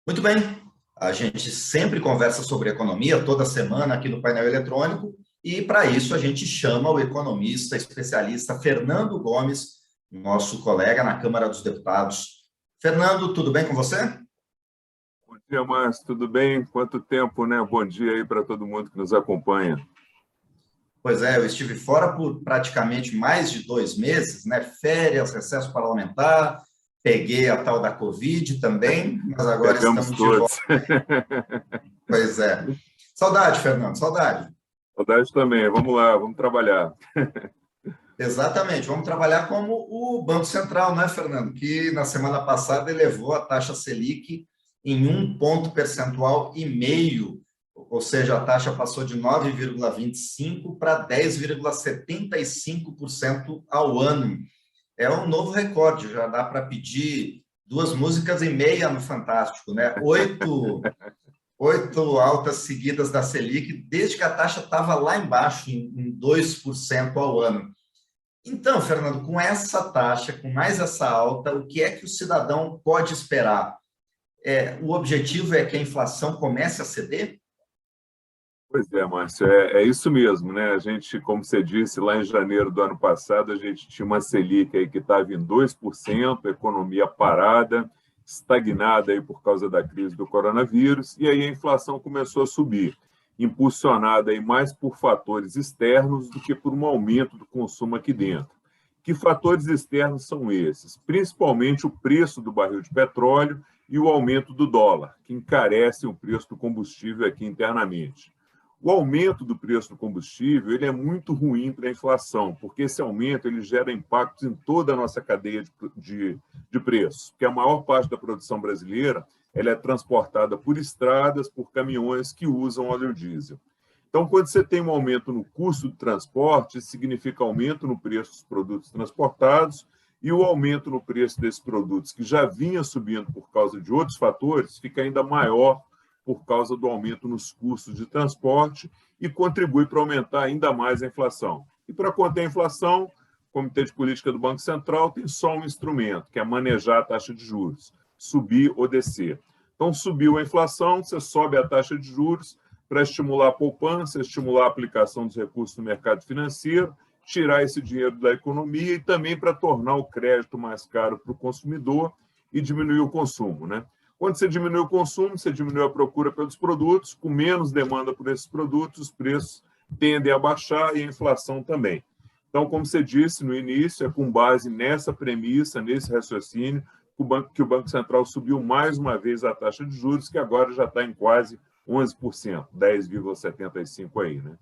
Muito bem, a gente sempre conversa sobre economia toda semana aqui no painel eletrônico e para isso a gente chama o economista especialista Fernando Gomes, nosso colega na Câmara dos Deputados. Fernando, tudo bem com você? Bom dia, Márcio. Tudo bem? Quanto tempo, né? Bom dia aí para todo mundo que nos acompanha. Pois é, eu estive fora por praticamente mais de 2 meses, né? Férias, recesso parlamentar, peguei a tal da Covid também, mas agora Pegamos estamos de volta. todos. Pois é. Saudade, Fernando, saudade. Saudade também. Vamos lá, vamos trabalhar. Exatamente, vamos trabalhar como o Banco Central, né, Fernando? Que na semana passada elevou a taxa Selic em 1 ponto percentual e meio, ou seja, a taxa passou de 9,25 para 10,75% ao ano. É um novo recorde, já dá para pedir 2 músicas e meia no Fantástico, né? Oito altas seguidas da Selic, desde que a taxa estava lá embaixo, em 2% ao ano. Então, Fernando, com essa taxa, com mais essa alta, o que é que o cidadão pode esperar? O objetivo é que a inflação comece a ceder? Pois é, Márcio, é isso mesmo, né? A gente, como você disse, lá em janeiro do ano passado, a gente tinha uma Selic aí que estava em 2%, economia parada, estagnada aí por causa da crise do coronavírus, e aí a inflação começou a subir, impulsionada aí mais por fatores externos do que por um aumento do consumo aqui dentro. Que fatores externos são esses? Principalmente o preço do barril de petróleo e o aumento do dólar, que encarece o preço do combustível aqui internamente. O aumento do preço do combustível ele é muito ruim para a inflação, porque esse aumento ele gera impactos em toda a nossa cadeia de preços, porque a maior parte da produção brasileira ela é transportada por estradas, por caminhões que usam óleo diesel. Então, quando você tem um aumento no custo do transporte, isso significa aumento no preço dos produtos transportados e o aumento no preço desses produtos, que já vinha subindo por causa de outros fatores, fica ainda maior por causa do aumento nos custos de transporte e contribui para aumentar ainda mais a inflação. E para conter a inflação, o Comitê de Política do Banco Central tem só um instrumento, que é manejar a taxa de juros, subir ou descer. Então, subiu a inflação, você sobe a taxa de juros para estimular a poupança, estimular a aplicação dos recursos no mercado financeiro, tirar esse dinheiro da economia e também para tornar o crédito mais caro para o consumidor e diminuir o consumo, né? Quando você diminui o consumo, você diminui a procura pelos produtos, com menos demanda por esses produtos, os preços tendem a baixar e a inflação também. Então, como você disse no início, é com base nessa premissa, nesse raciocínio, que o Banco Central subiu mais uma vez a taxa de juros, que agora já está em quase 11%, 10,75% aí, né?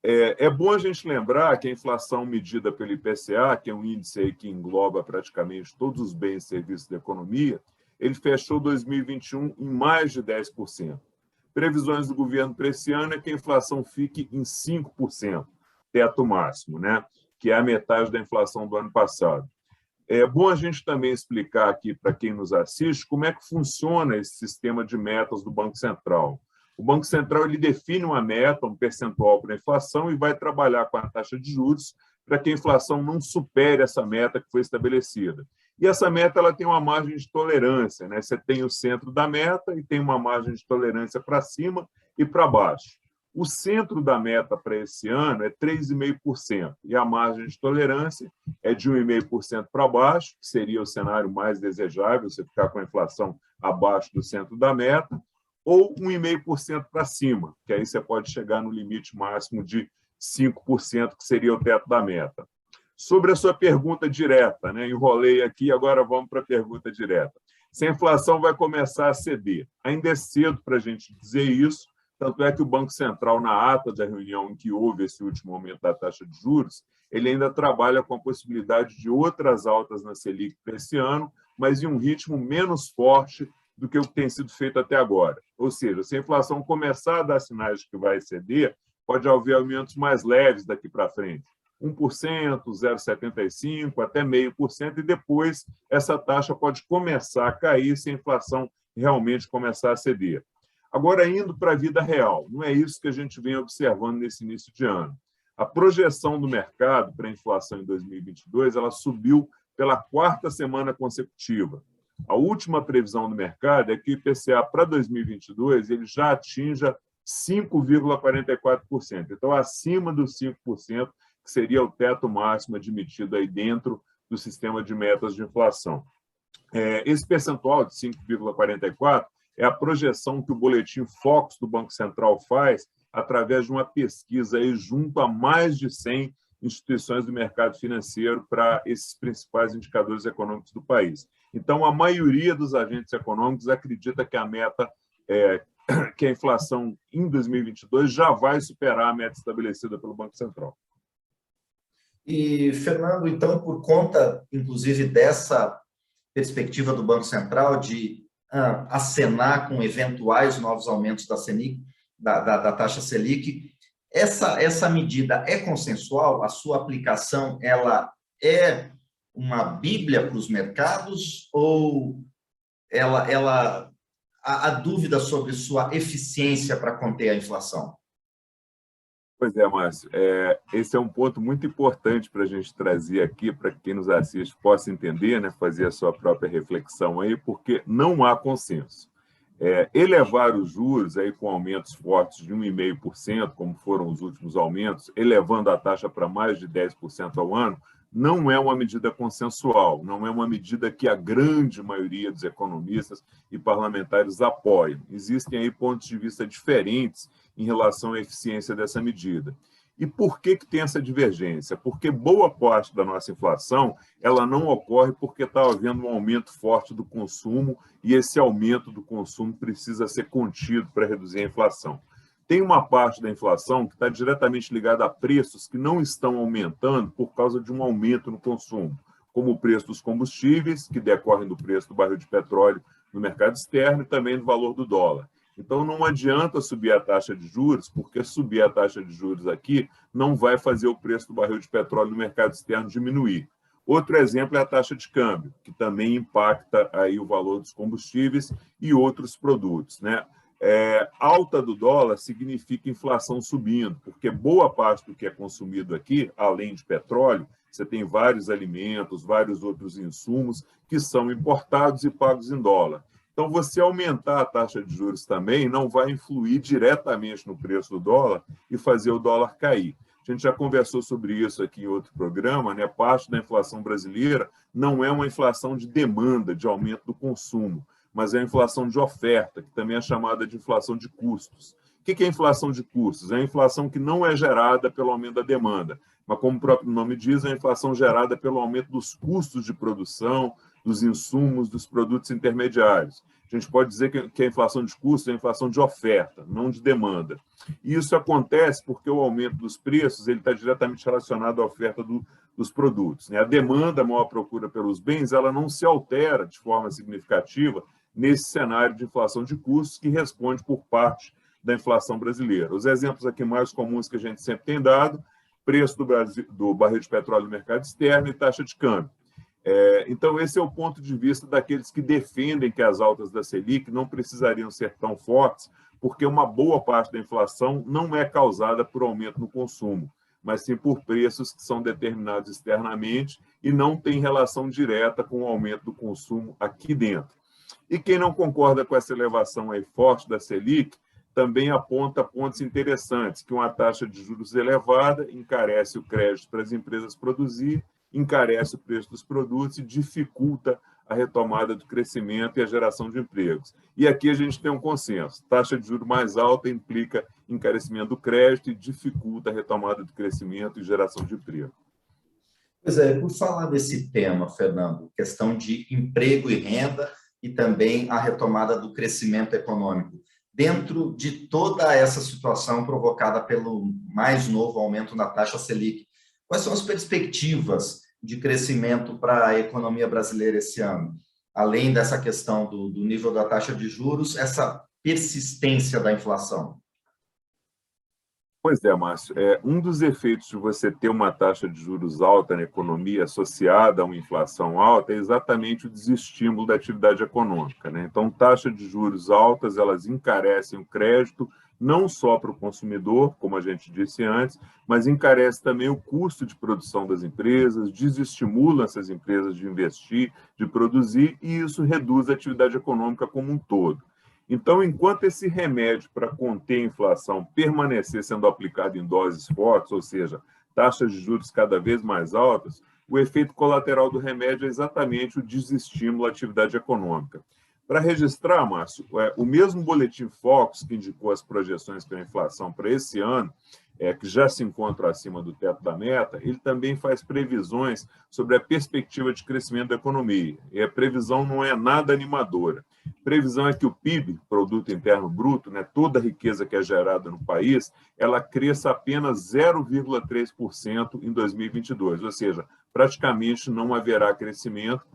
É bom a gente lembrar que a inflação medida pelo IPCA, que é um índice aí que engloba praticamente todos os bens e serviços da economia, ele fechou 2021 em mais de 10%. Previsões do governo para esse ano é que a inflação fique em 5%, teto máximo, né? Que é a metade da inflação do ano passado. É bom a gente também explicar aqui para quem nos assiste como é que funciona esse sistema de metas do Banco Central. O Banco Central ele define uma meta, um percentual para a inflação e vai trabalhar com a taxa de juros para que a inflação não supere essa meta que foi estabelecida. E essa meta ela tem uma margem de tolerância, né? Você tem o centro da meta e tem uma margem de tolerância para cima e para baixo. O centro da meta para esse ano é 3,5%, e a margem de tolerância é de 1,5% para baixo, que seria o cenário mais desejável, você ficar com a inflação abaixo do centro da meta, ou 1,5% para cima, que aí você pode chegar no limite máximo de 5%, que seria o teto da meta. Sobre a sua pergunta direta, né? Enrolei aqui, agora vamos para a pergunta direta. Se a inflação vai começar a ceder, ainda é cedo para a gente dizer isso, tanto é que o Banco Central, na ata da reunião em que houve esse último aumento da taxa de juros, ele ainda trabalha com a possibilidade de outras altas na Selic para esse ano, mas em um ritmo menos forte do que o que tem sido feito até agora. Ou seja, se a inflação começar a dar sinais de que vai ceder, pode haver aumentos mais leves daqui para frente. 1%, 0,75%, até 0,5%, e depois essa taxa pode começar a cair se a inflação realmente começar a ceder. Agora, indo para a vida real, não é isso que a gente vem observando nesse início de ano. A projeção do mercado para a inflação em 2022 ela subiu pela quarta semana consecutiva. A última previsão do mercado é que o IPCA para 2022 ele já atinja 5,44%. Então, acima dos 5%, que seria o teto máximo admitido aí dentro do sistema de metas de inflação. Esse percentual de 5,44% é a projeção que o boletim Focus do Banco Central faz através de uma pesquisa aí junto a mais de 100 instituições do mercado financeiro para esses principais indicadores econômicos do país. Então, a maioria dos agentes econômicos acredita que a meta, que a inflação em 2022 já vai superar a meta estabelecida pelo Banco Central. E, Fernando, então, por conta, inclusive, dessa perspectiva do Banco Central de acenar com eventuais novos aumentos da Selic, da taxa Selic, essa medida é consensual? A sua aplicação ela é uma bíblia para os mercados ou há dúvida sobre sua eficiência para conter a inflação? Pois é, Márcio. Esse é um ponto muito importante para a gente trazer aqui, para que quem nos assiste possa entender, né, fazer a sua própria reflexão aí, porque não há consenso. Elevar os juros aí com aumentos fortes de 1,5%, como foram os últimos aumentos, elevando a taxa para mais de 10% ao ano, não é uma medida consensual, não é uma medida que a grande maioria dos economistas e parlamentares apoiam. Existem aí pontos de vista diferentes em relação à eficiência dessa medida. E por que tem essa divergência? Porque boa parte da nossa inflação ela não ocorre porque está havendo um aumento forte do consumo e esse aumento do consumo precisa ser contido para reduzir a inflação. Tem uma parte da inflação que está diretamente ligada a preços que não estão aumentando por causa de um aumento no consumo, como o preço dos combustíveis, que decorrem do preço do barril de petróleo no mercado externo e também do valor do dólar. Então, não adianta subir a taxa de juros, porque subir a taxa de juros aqui não vai fazer o preço do barril de petróleo no mercado externo diminuir. Outro exemplo é a taxa de câmbio, que também impacta aí o valor dos combustíveis e outros produtos, né? Alta do dólar significa inflação subindo, porque boa parte do que é consumido aqui, além de petróleo, você tem vários alimentos, vários outros insumos que são importados e pagos em dólar. Então, você aumentar a taxa de juros também não vai influir diretamente no preço do dólar e fazer o dólar cair. A gente já conversou sobre isso aqui em outro programa, né? Parte da inflação brasileira não é uma inflação de demanda, de aumento do consumo, mas é a inflação de oferta, que também é chamada de inflação de custos. O que é a inflação de custos? É a inflação que não é gerada pelo aumento da demanda, mas, como o próprio nome diz, é a inflação gerada pelo aumento dos custos de produção, dos insumos, dos produtos intermediários. A gente pode dizer que a inflação de custos é a inflação de oferta, não de demanda. E isso acontece porque o aumento dos preços ele está diretamente relacionado à oferta dos produtos, né? A demanda, a maior procura pelos bens, ela não se altera de forma significativa nesse cenário de inflação de custos que responde por parte da inflação brasileira. Os exemplos aqui mais comuns que a gente sempre tem dado, preço do barril de petróleo no mercado externo e taxa de câmbio. Então, esse é o ponto de vista daqueles que defendem que as altas da Selic não precisariam ser tão fortes, porque uma boa parte da inflação não é causada por aumento no consumo, mas sim por preços que são determinados externamente e não tem relação direta com o aumento do consumo aqui dentro. E quem não concorda com essa elevação aí forte da Selic também aponta pontos interessantes, que uma taxa de juros elevada encarece o crédito para as empresas produzir, encarece o preço dos produtos e dificulta a retomada do crescimento e a geração de empregos. E aqui a gente tem um consenso. Taxa de juros mais alta implica encarecimento do crédito e dificulta a retomada do crescimento e geração de emprego. Pois é, por falar desse tema, Fernando, questão de emprego e renda e também a retomada do crescimento econômico. Dentro de toda essa situação provocada pelo mais novo aumento na taxa Selic, quais são as perspectivas de crescimento para a economia brasileira esse ano? Além dessa questão do nível da taxa de juros, essa persistência da inflação. Pois é, Márcio. Um dos efeitos de você ter uma taxa de juros alta na economia associada a uma inflação alta é exatamente o desestímulo da atividade econômica, né? Então, taxas de juros altas, elas encarecem o crédito não só para o consumidor, como a gente disse antes, mas encarece também o custo de produção das empresas, desestimula essas empresas de investir, de produzir, e isso reduz a atividade econômica como um todo. Então, enquanto esse remédio para conter a inflação permanecer sendo aplicado em doses fortes, ou seja, taxas de juros cada vez mais altas, o efeito colateral do remédio é exatamente o desestímulo à atividade econômica. Para registrar, Márcio, o mesmo boletim Focus que indicou as projeções para a inflação para esse ano, que já se encontra acima do teto da meta, ele também faz previsões sobre a perspectiva de crescimento da economia. E a previsão não é nada animadora. A previsão é que o PIB, Produto Interno Bruto, né, toda a riqueza que é gerada no país, ela cresça apenas 0,3% em 2022, ou seja, praticamente não haverá crescimento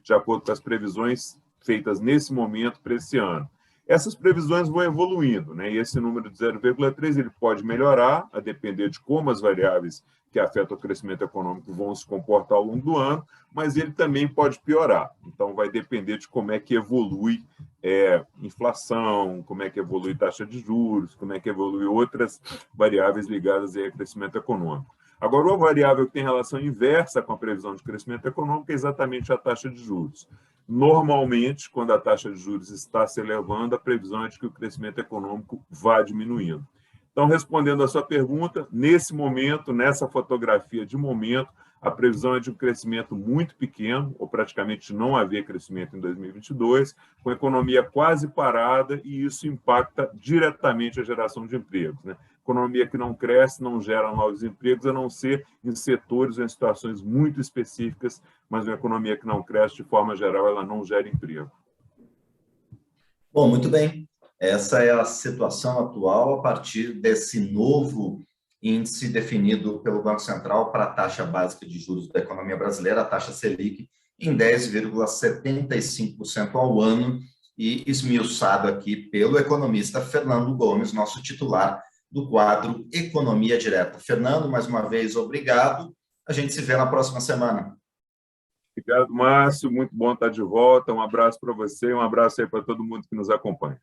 de acordo com as previsões feitas nesse momento para esse ano. Essas previsões vão evoluindo, né? E esse número de 0,3 ele pode melhorar, a depender de como as variáveis que afetam o crescimento econômico vão se comportar ao longo do ano, mas ele também pode piorar. Então, vai depender de como é que evolui inflação, como é que evolui taxa de juros, como é que evolui outras variáveis ligadas ao crescimento econômico. Agora, uma variável que tem relação inversa com a previsão de crescimento econômico é exatamente a taxa de juros. Normalmente, quando a taxa de juros está se elevando, a previsão é de que o crescimento econômico vá diminuindo. Então, respondendo à sua pergunta, nesse momento, nessa fotografia de momento, a previsão é de um crescimento muito pequeno, ou praticamente não haver crescimento em 2022, com a economia quase parada, e isso impacta diretamente a geração de empregos, né? Economia que não cresce, não gera novos empregos, a não ser em setores ou em situações muito específicas, mas uma economia que não cresce, de forma geral, ela não gera emprego. Bom, muito bem. Essa é a situação atual a partir desse novo índice definido pelo Banco Central para a taxa básica de juros da economia brasileira, a taxa Selic, em 10,75% ao ano, e esmiuçado aqui pelo economista Fernando Gomes, nosso titular do quadro Economia Direta. Fernando, mais uma vez, obrigado. A gente se vê na próxima semana. Obrigado, Márcio. Muito bom estar de volta. Um abraço para você e um abraço aí para todo mundo que nos acompanha.